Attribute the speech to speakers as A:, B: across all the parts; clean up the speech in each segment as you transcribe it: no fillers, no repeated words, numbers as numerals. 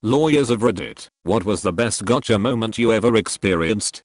A: Lawyers of Reddit, what was the best gotcha moment you ever experienced?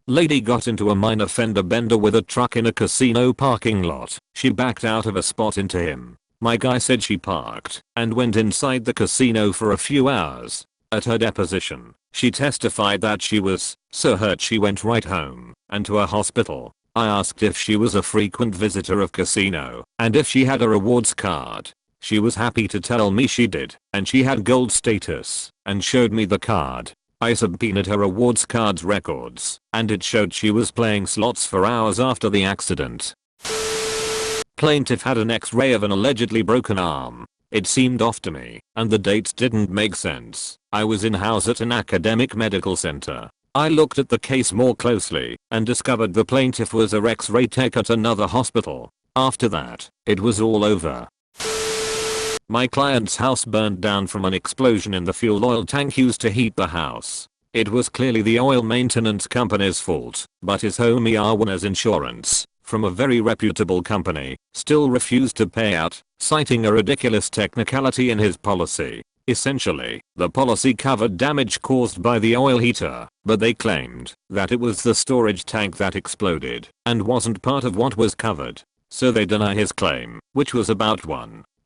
A: Lady got into a minor fender bender with a truck in a casino parking lot. She backed out of a spot into him. My guy said she parked and went inside the casino for a few hours. At her deposition, she testified that she was so hurt she went right home and to a hospital. I asked if she was a frequent visitor of casino and if she had a rewards card. She was happy to tell me she did, and she had gold status, and showed me the card. I subpoenaed her rewards card's records, and it showed she was playing slots for hours after the accident. Plaintiff had an x-ray of an allegedly broken arm. It seemed off to me, and the dates didn't make sense. I was in-house at an academic medical center. I looked at the case more closely, and discovered the plaintiff was a x-ray tech at another hospital. After that, it was all over. My client's house burned down from an explosion in the fuel oil tank used to heat the house. It was clearly the oil maintenance company's fault, but his homeowner's insurance, from a very reputable company, still refused to pay out, citing a ridiculous technicality in his policy. Essentially, the policy covered damage caused by the oil heater, but they claimed that it was the storage tank that exploded and wasn't part of what was covered. So they deny his claim, which was about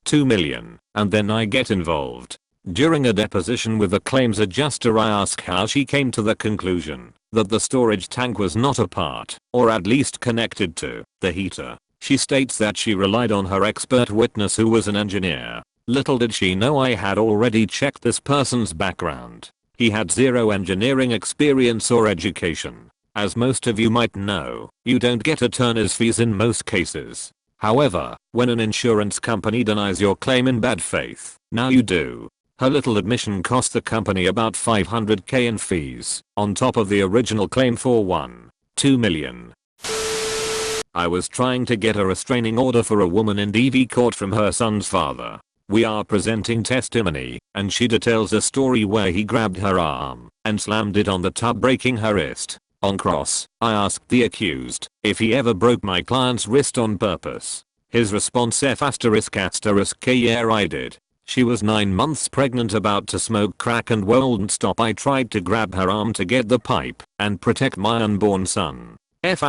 A: $2 million, and then I get involved. During a deposition with the claims adjuster, I ask how she came to the conclusion that the storage tank was not a part, or at least connected to, the heater. She states that she relied on her expert witness who was an engineer. Little did she know I had already checked this person's background. He had zero engineering experience or education. As most of you might know, you don't get attorney's fees in most cases. However, when an insurance company denies your claim in bad faith, now you do. Her little admission cost the company about $500K in fees, on top of the original claim for $2 million. I was trying to get a restraining order for a woman in DV court from her son's father. We are presenting testimony, and she details a story where he grabbed her arm and slammed it on the tub, breaking her wrist. On cross, I asked the accused if he ever broke my client's wrist on purpose. His response F*** yeah, I did. She was 9 months pregnant, about to smoke crack, and wouldn't stop. I tried to grab her arm to get the pipe and protect my unborn son. F***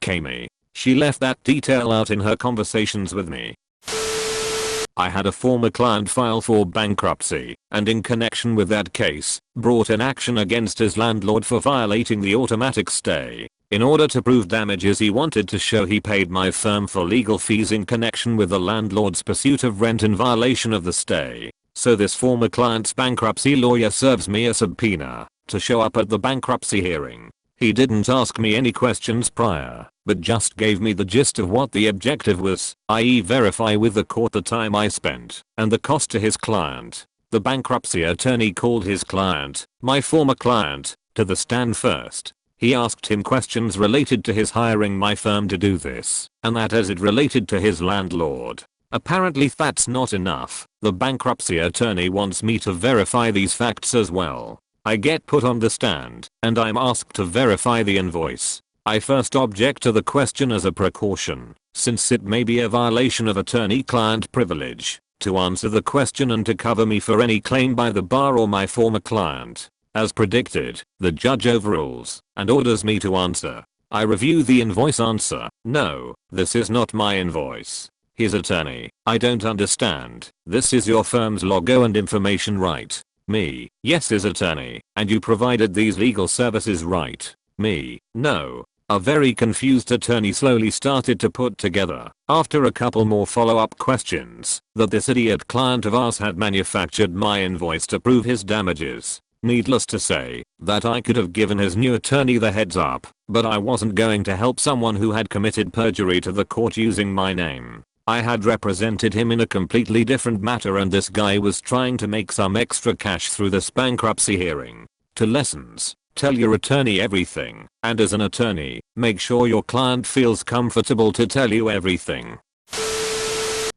A: me. She left that detail out in her conversations with me. I had a former client file for bankruptcy, and in connection with that case, brought an action against his landlord for violating the automatic stay. In order to prove damages, he wanted to show he paid my firm for legal fees in connection with the landlord's pursuit of rent in violation of the stay. So this former client's bankruptcy lawyer serves me a subpoena to show up at the bankruptcy hearing. He didn't ask me any questions prior, but just gave me the gist of what the objective was, i.e. verify with the court the time I spent and the cost to his client. The bankruptcy attorney called his client, my former client, to the stand first. He asked him questions related to his hiring my firm to do this, and that as it related to his landlord. Apparently that's not enough. The bankruptcy attorney wants me to verify these facts as well. I get put on the stand, and I'm asked to verify the invoice. I first object to the question as a precaution, since it may be a violation of attorney-client privilege, to answer the question and to cover me for any claim by the bar or my former client. As predicted, the judge overrules and orders me to answer. I review the invoice, answer, no, this is not my invoice. His attorney, I don't understand. This is your firm's logo and information, right? Me, yes. His attorney, and you provided these legal services, right? Me, no. A very confused attorney slowly started to put together, after a couple more follow-up questions, that this idiot client of ours had manufactured my invoice to prove his damages. Needless to say, that I could have given his new attorney the heads up, but I wasn't going to help someone who had committed perjury to the court using my name. I had represented him in a completely different matter, and this guy was trying to make some extra cash through this bankruptcy hearing. To lessons, tell your attorney everything, and as an attorney, make sure your client feels comfortable to tell you everything.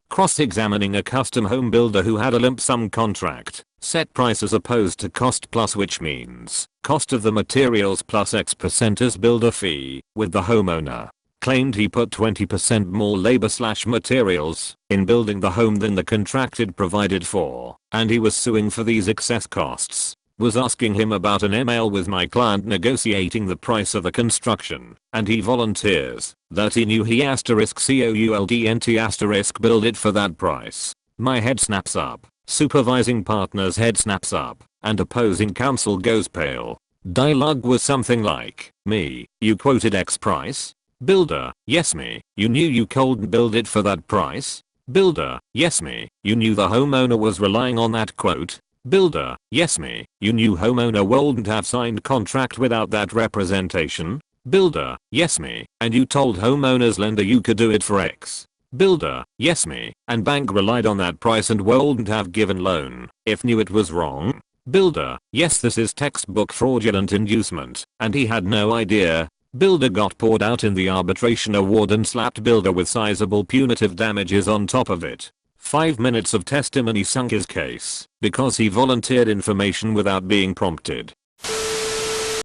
A: Cross-examining a custom home builder who had a lump sum contract, set price as opposed to cost plus, which means cost of the materials plus X% as builder fee, with the homeowner claimed he put 20% more labor/materials in building the home than the contracted provided for, and he was suing for these excess costs. Was asking him about an email with my client negotiating the price of the construction, and he volunteers that he knew he *couldn't build it for that price. My head snaps up, supervising partner's head snaps up, and opposing counsel goes pale. Dialogue was something like, me, you quoted X price? Builder, yes me, you knew you couldn't build it for that price? Builder, yes me, you knew the homeowner was relying on that quote? Builder, yes me, you knew homeowner wouldn't have signed contract without that representation? Builder, yes me, and you told homeowner's lender you could do it for X. Builder, yes me, and bank relied on that price and wouldn't have given loan if knew it was wrong? Builder, yes this is textbook fraudulent inducement, and he had no idea. Builder got poured out in the arbitration award and slapped builder with sizable punitive damages on top of it. 5 minutes of testimony sunk his case because he volunteered information without being prompted.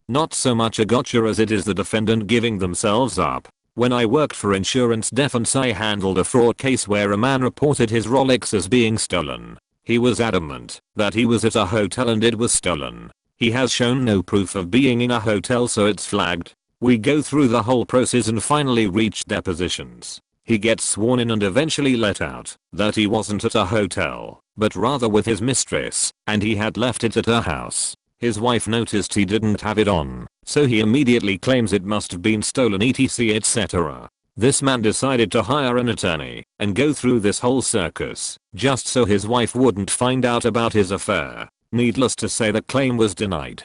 A: Not so much a gotcha as it is the defendant giving themselves up. When I worked for insurance defense, I handled a fraud case where a man reported his Rolex as being stolen. He was adamant that he was at a hotel and it was stolen. He has shown no proof of being in a hotel, so it's flagged. We go through the whole process and finally reach depositions. He gets sworn in and eventually let out that he wasn't at a hotel, but rather with his mistress, and he had left it at her house. His wife noticed he didn't have it on, so he immediately claims it must have been stolen etc etc. This man decided to hire an attorney and go through this whole circus just so his wife wouldn't find out about his affair. Needless to say, the claim was denied.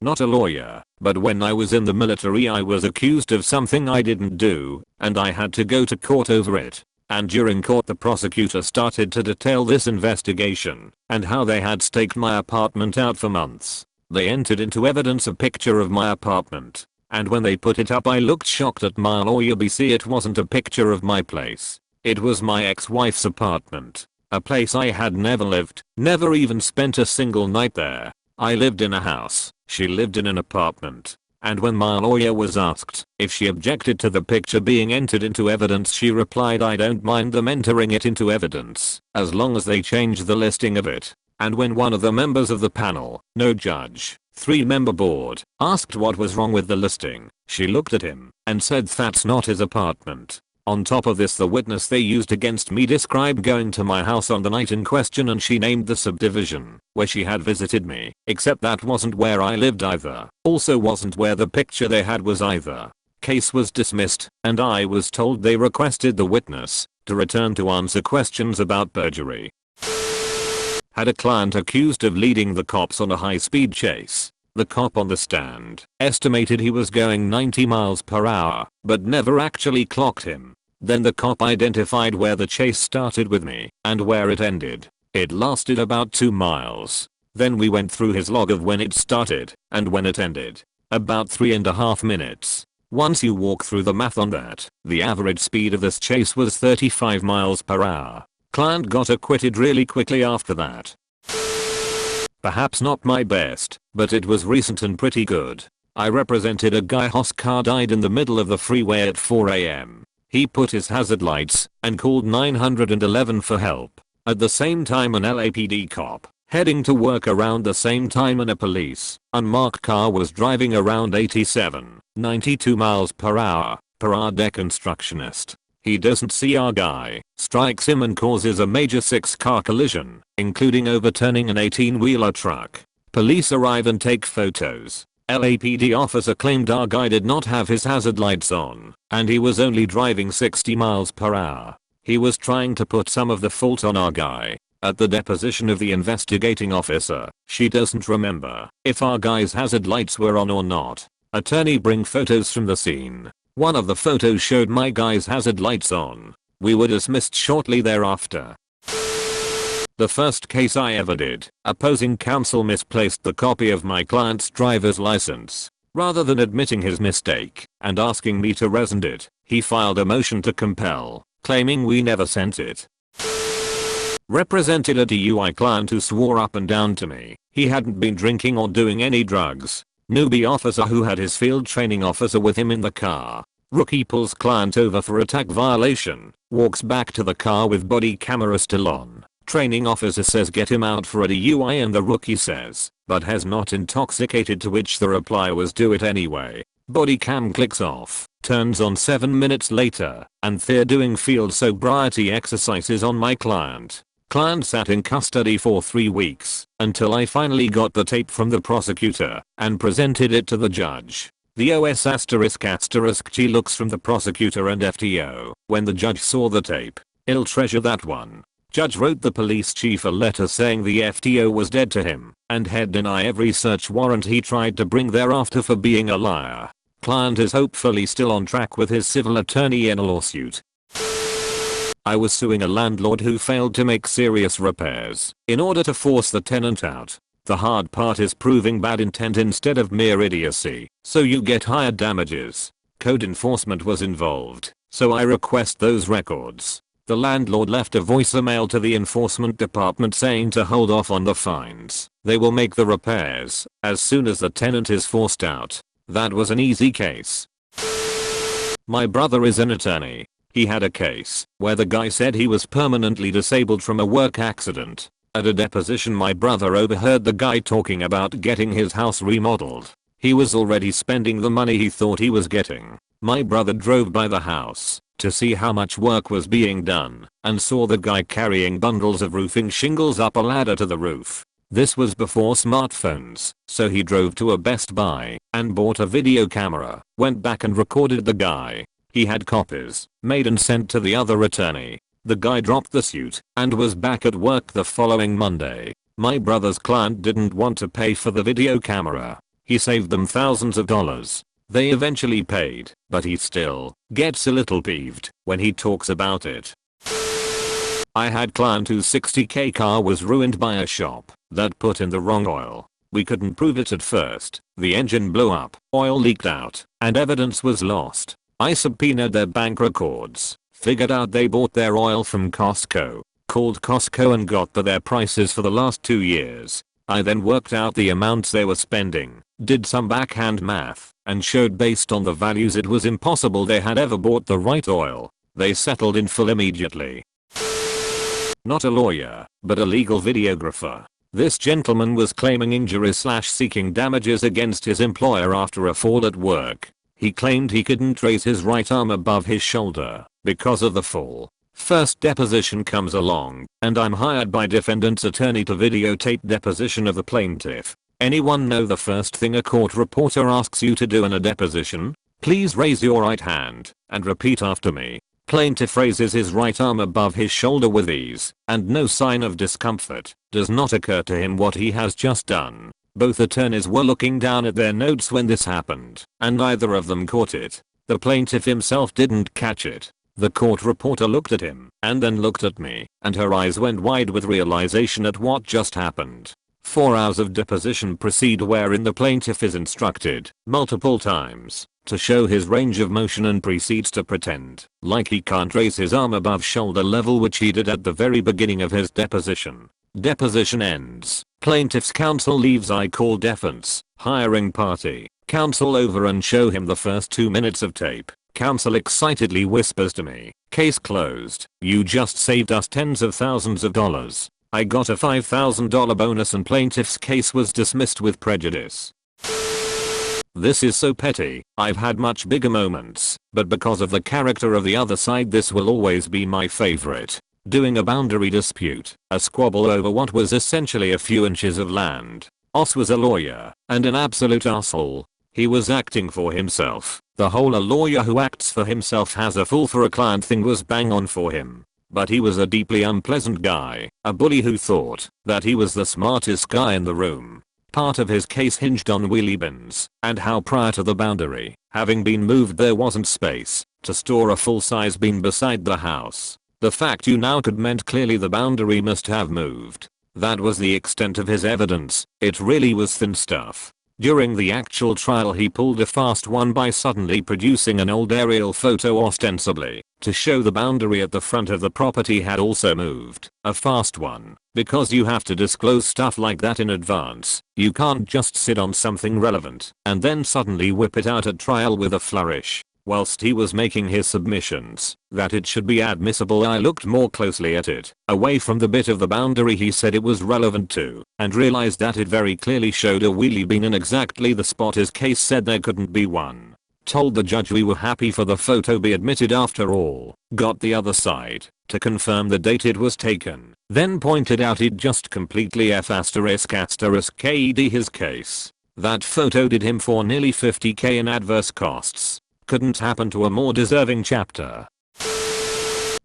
A: Not a lawyer, but when I was in the military I was accused of something I didn't do, and I had to go to court over it. And during court the prosecutor started to detail this investigation and how they had staked my apartment out for months. They entered into evidence a picture of my apartment, and when they put it up I looked shocked at my lawyer. BC, it wasn't a picture of my place. It was my ex-wife's apartment. A place I had never lived, never even spent a single night there. I lived in a house, she lived in an apartment. And when my lawyer was asked if she objected to the picture being entered into evidence, she replied, I don't mind them entering it into evidence, as long as they change the listing of it. And when one of the members of the panel, no judge, 3-member board, asked what was wrong with the listing, she looked at him and said that's not his apartment. On top of this, the witness they used against me described going to my house on the night in question, and she named the subdivision where she had visited me, except that wasn't where I lived either. Also wasn't where the picture they had was either. Case was dismissed, and I was told they requested the witness to return to answer questions about perjury. Had a client accused of leading the cops on a high-speed chase. The cop on the stand estimated he was going 90 miles per hour, but never actually clocked him. Then the cop identified where the chase started with me and where it ended. It lasted about 2 miles. Then we went through his log of when it started and when it ended. About 3.5 minutes. Once you walk through the math on that, the average speed of this chase was 35 miles per hour. Client got acquitted really quickly after that. Perhaps not my best, but it was recent and pretty good. I represented a guy whose car died in the middle of the freeway at 4 AM. He put his hazard lights and called 911 for help. At the same time, an LAPD cop heading to work around the same time in a police unmarked car was driving around 87, 92 miles per hour deconstructionist. He doesn't see our guy, strikes him and causes a major 6-car collision, including overturning an 18-wheeler truck. Police arrive and take photos. LAPD officer claimed our guy did not have his hazard lights on, and he was only driving 60 miles per hour. He was trying to put some of the fault on our guy. At the deposition of the investigating officer, she doesn't remember if our guy's hazard lights were on or not. Attorney bring photos from the scene. One of the photos showed my guy's hazard lights on. We were dismissed shortly thereafter. The first case I ever did, opposing counsel misplaced the copy of my client's driver's license. Rather than admitting his mistake and asking me to rescind it, he filed a motion to compel, claiming we never sent it. Represented a DUI client who swore up and down to me he hadn't been drinking or doing any drugs. Newbie officer who had his field training officer with him in the car. Rookie pulls client over for attack violation. Walks back to the car with body camera still on. Training officer says get him out for a DUI and the rookie says, but has not intoxicated, to which the reply was do it anyway. Body cam clicks off, turns on 7 minutes later, and they're doing field sobriety exercises on my client. Client sat in custody for 3 weeks, until I finally got the tape from the prosecutor, and presented it to the judge. The OS **G looks from the prosecutor and FTO. When the judge saw the tape, he'll treasure that one. Judge wrote the police chief a letter saying the FTO was dead to him and had denied every search warrant he tried to bring thereafter for being a liar. Client is hopefully still on track with his civil attorney in a lawsuit. I was suing a landlord who failed to make serious repairs in order to force the tenant out. The hard part is proving bad intent instead of mere idiocy, so you get higher damages. Code enforcement was involved, so I request those records. The landlord left a voicemail to the enforcement department saying to hold off on the fines. They will make the repairs as soon as the tenant is forced out. That was an easy case. My brother is an attorney. He had a case where the guy said he was permanently disabled from a work accident. At a deposition, my brother overheard the guy talking about getting his house remodeled. He was already spending the money he thought he was getting. My brother drove by the house to see how much work was being done and saw the guy carrying bundles of roofing shingles up a ladder to the roof. This was before smartphones, so he drove to a Best Buy and bought a video camera, went back and recorded the guy. He had copies made and sent to the other attorney. The guy dropped the suit and was back at work the following Monday. My brother's client didn't want to pay for the video camera. He saved them thousands of dollars. They eventually paid, but he still gets a little peeved when he talks about it. I had client whose $60K car was ruined by a shop that put in the wrong oil. We couldn't prove it at first. The engine blew up, oil leaked out, and evidence was lost. I subpoenaed their bank records, figured out they bought their oil from Costco, called Costco and got their prices for the last 2 years. I then worked out the amounts they were spending, did some backhand math, and showed based on the values it was impossible they had ever bought the right oil. They settled in full immediately. Not a lawyer, but a legal videographer. This gentleman was claiming injury/seeking damages against his employer after a fall at work. He claimed he couldn't raise his right arm above his shoulder because of the fall. First deposition comes along, and I'm hired by defendant's attorney to videotape deposition of the plaintiff. Anyone know the first thing a court reporter asks you to do in a deposition? Please raise your right hand and repeat after me. Plaintiff raises his right arm above his shoulder with ease, and no sign of discomfort does not occur to him what he has just done. Both attorneys were looking down at their notes when this happened, and neither of them caught it. The plaintiff himself didn't catch it. The court reporter looked at him and then looked at me, and her eyes went wide with realization at what just happened. 4 hours of deposition proceed wherein the plaintiff is instructed multiple times to show his range of motion and proceeds to pretend like he can't raise his arm above shoulder level, which he did at the very beginning of his deposition. Deposition ends. Plaintiff's counsel leaves. I call defense, hiring party, counsel over and show him the first 2 minutes of tape. Counsel excitedly whispers to me, "Case closed. You just saved us tens of thousands of dollars." I got a $5,000 bonus and plaintiff's case was dismissed with prejudice. This is so petty. I've had much bigger moments, but because of the character of the other side, this will always be my favorite. Doing a boundary dispute, a squabble over what was essentially a few inches of land. Oss was a lawyer and an absolute asshole. He was acting for himself. The whole "a lawyer who acts for himself has a fool for a client" thing was bang on for him. But he was a deeply unpleasant guy, a bully who thought that he was the smartest guy in the room. Part of his case hinged on wheelie bins and how prior to the boundary having been moved there wasn't space to store a full-size bin beside the house. The fact you now could meant clearly the boundary must have moved. That was the extent of his evidence. It really was thin stuff. During the actual trial he pulled a fast one by suddenly producing an old aerial photo ostensibly to show the boundary at the front of the property had also moved. A fast one, because you have to disclose stuff like that in advance. You can't just sit on something relevant and then suddenly whip it out at trial with a flourish. whilst he was making his submissions, that it should be admissible. I looked more closely at it, away from the bit of the boundary he said it was relevant to, and realized that it very clearly showed a wheelie bin in exactly the spot his case said there couldn't be one. Told the judge we were happy for the photo be admitted after all, got the other side to confirm the date it was taken, then pointed out he'd just completely F***KED his case. That photo did him for nearly 50k in adverse costs. Couldn't happen to a more deserving chapter.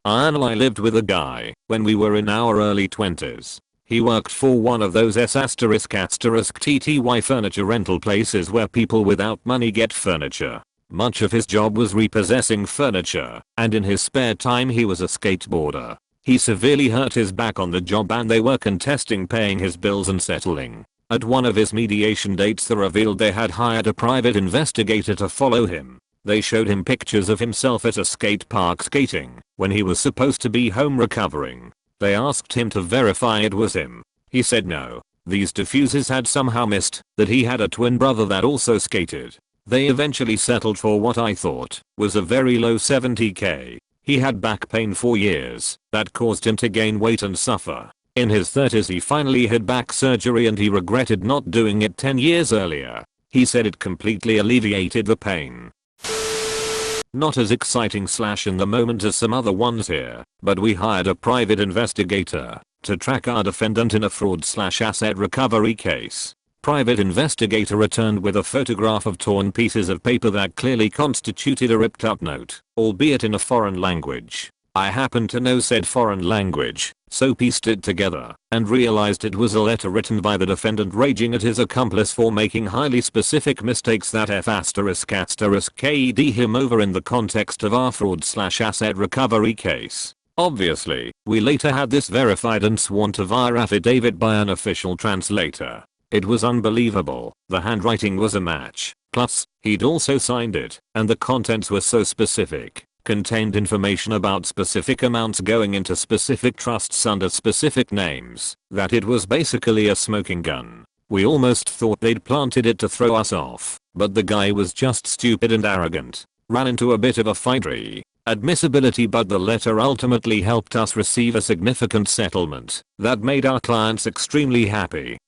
A: I lived with a guy when we were in our early 20s. He worked for one of those S***TTY furniture rental places where people without money get furniture. Much of his job was repossessing furniture, and in his spare time he was a skateboarder. He severely hurt his back on the job and they were contesting paying his bills and settling. At one of his mediation dates they revealed they had hired a private investigator to follow him. They showed him pictures of himself at a skate park skating when he was supposed to be home recovering. They asked him to verify it was him. He said no. These diffusers had somehow missed that he had a twin brother that also skated. They eventually settled for what I thought was a very low 70k. He had back pain for years that caused him to gain weight and suffer. In his 30s he finally had back surgery and he regretted not doing it 10 years earlier. He said it completely alleviated the pain. Not as exciting / in the moment as some other ones here, but we hired a private investigator to track our defendant in a fraud / asset recovery case. Private investigator returned with a photograph of torn pieces of paper that clearly constituted a ripped up note, albeit in a foreign language. I happened to know said foreign language, so pieced it together and realized it was a letter written by the defendant raging at his accomplice for making highly specific mistakes that F***KED him over in the context of our fraud / asset recovery case. Obviously, we later had this verified and sworn to via affidavit by an official translator. It was unbelievable. The handwriting was a match. Plus, he'd also signed it, and the contents were so specific. Contained information about specific amounts going into specific trusts under specific names, that it was basically a smoking gun. We almost thought they'd planted it to throw us off, but the guy was just stupid and arrogant. Ran into a bit of a fight admissibility, but the letter ultimately helped us receive a significant settlement that made our clients extremely happy.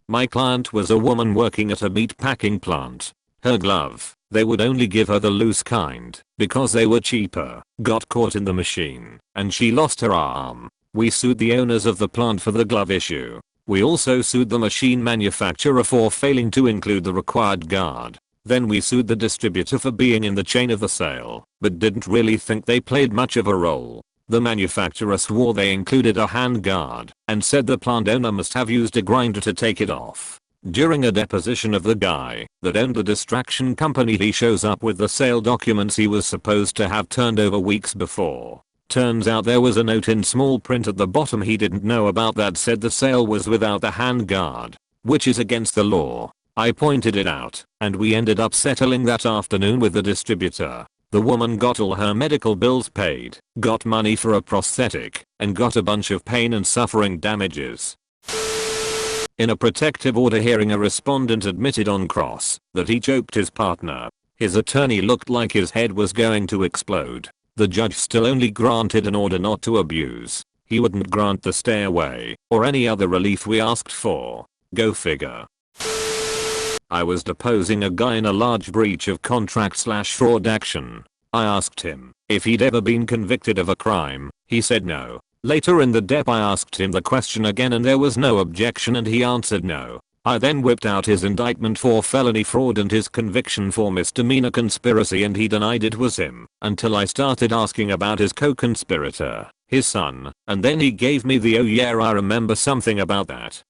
A: My client was a woman working at a meat packing plant. Her glove, they would only give her the loose kind because they were cheaper, got caught in the machine, and she lost her arm. We sued the owners of the plant for the glove issue. We also sued the machine manufacturer for failing to include the required guard. Then we sued the distributor for being in the chain of the sale, but didn't really think they played much of a role. The manufacturer swore they included a hand guard and said the plant owner must have used a grinder to take it off. During a deposition of the guy that owned the distraction company, he shows up with the sale documents he was supposed to have turned over weeks before. Turns out there was a note in small print at the bottom he didn't know about that said the sale was without the hand guard, which is against the law. I pointed it out, and we ended up settling that afternoon with the distributor. The woman got all her medical bills paid, got money for a prosthetic, and got a bunch of pain and suffering damages. In a protective order hearing, a respondent admitted on cross that he choked his partner. His attorney looked like his head was going to explode. The judge still only granted an order not to abuse. He wouldn't grant the stay away or any other relief we asked for. Go figure. I was deposing a guy in a large breach of contract / fraud action. I asked him if he'd ever been convicted of a crime. He said no. Later in the dep I asked him the question again and there was no objection and he answered no. I then whipped out his indictment for felony fraud and his conviction for misdemeanor conspiracy and he denied it was him until I started asking about his co-conspirator, his son, and then he gave me the "oh yeah, I remember something about that."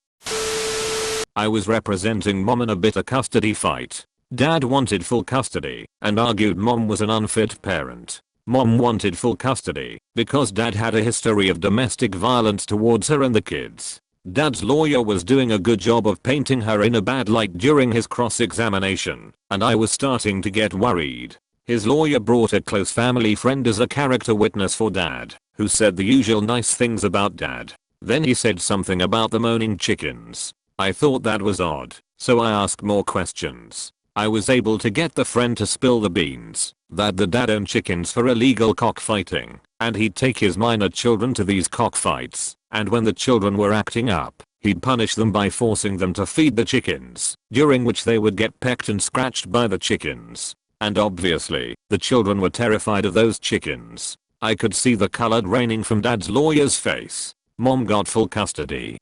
A: I was representing mom in a bitter custody fight. Dad wanted full custody and argued mom was an unfit parent. Mom wanted full custody because dad had a history of domestic violence towards her and the kids. Dad's lawyer was doing a good job of painting her in a bad light during his cross-examination, and I was starting to get worried. His lawyer brought a close family friend as a character witness for dad, who said the usual nice things about dad. Then he said something about the moaning chickens. I thought that was odd, so I asked more questions. I was able to get the friend to spill the beans that the dad owned chickens for illegal cockfighting, and he'd take his minor children to these cockfights, and when the children were acting up, he'd punish them by forcing them to feed the chickens, during which they would get pecked and scratched by the chickens. And obviously, the children were terrified of those chickens. I could see the color draining from dad's lawyer's face. Mom got full custody.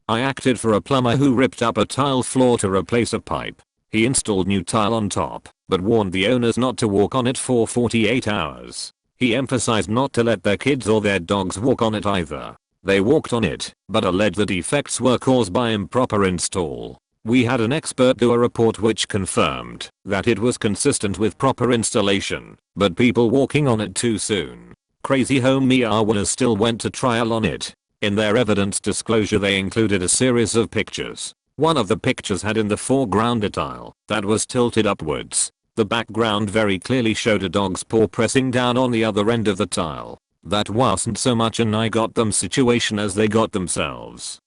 A: I acted for a plumber who ripped up a tile floor to replace a pipe. He installed new tile on top, but warned the owners not to walk on it for 48 hours. He emphasized not to let their kids or their dogs walk on it either. They walked on it, but alleged the defects were caused by improper install. We had an expert do a report which confirmed that it was consistent with proper installation, but people walking on it too soon. Crazy Home owners still went to trial on it. In their evidence disclosure they included a series of pictures. One of the pictures had in the foreground a tile that was tilted upwards. The background very clearly showed a dog's paw pressing down on the other end of the tile. That wasn't so much an I got them situation as they got themselves.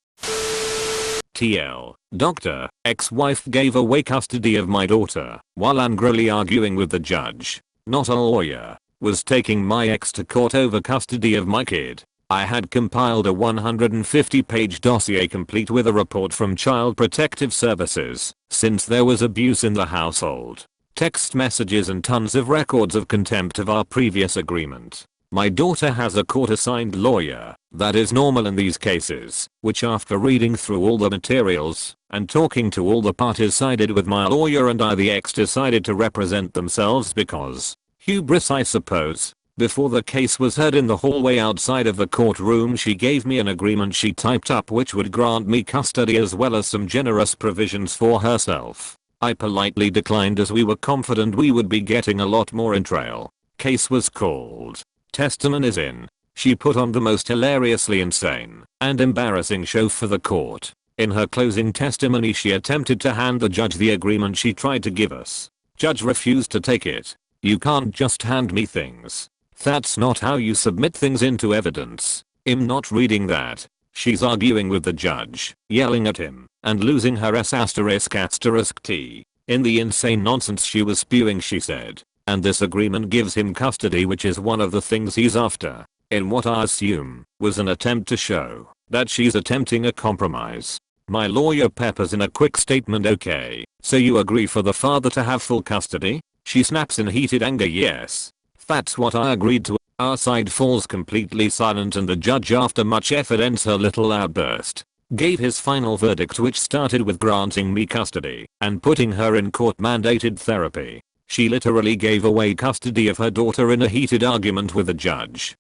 A: TL. Doctor, ex-wife gave away custody of my daughter while angrily arguing with the judge. Not a lawyer. Was taking my ex to court over custody of my kid. I had compiled a 150-page dossier complete with a report from Child Protective Services, since there was abuse in the household. Text messages and tons of records of contempt of our previous agreement. My daughter has a court-assigned lawyer. That is normal in these cases, which after reading through all the materials and talking to all the parties sided with my lawyer, and I the ex decided to represent themselves because hubris, I suppose. Before the case was heard in the hallway outside of the courtroom, she gave me an agreement she typed up which would grant me custody as well as some generous provisions for herself. I politely declined as we were confident we would be getting a lot more in trail. Case was called. Testimonies in. She put on the most hilariously insane and embarrassing show for the court. In her closing testimony she attempted to hand the judge the agreement she tried to give us. Judge refused to take it. You can't just hand me things. That's not how you submit things into evidence. I'm not reading that. She's arguing with the judge, yelling at him, and losing her ***T. In the insane nonsense she was spewing she said, and this agreement gives him custody, which is one of the things he's after, in what I assume was an attempt to show that she's attempting a compromise. My lawyer peppers in a quick statement, okay, so you agree for the father to have full custody? She snaps in heated anger, yes. That's what I agreed to. Our side falls completely silent and the judge, after much effort, ends her little outburst. Gave his final verdict, which started with granting me custody and putting her in court-mandated therapy. She literally gave away custody of her daughter in a heated argument with the judge.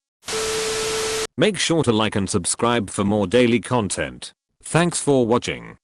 A: Make sure to like and subscribe for more daily content. Thanks for watching.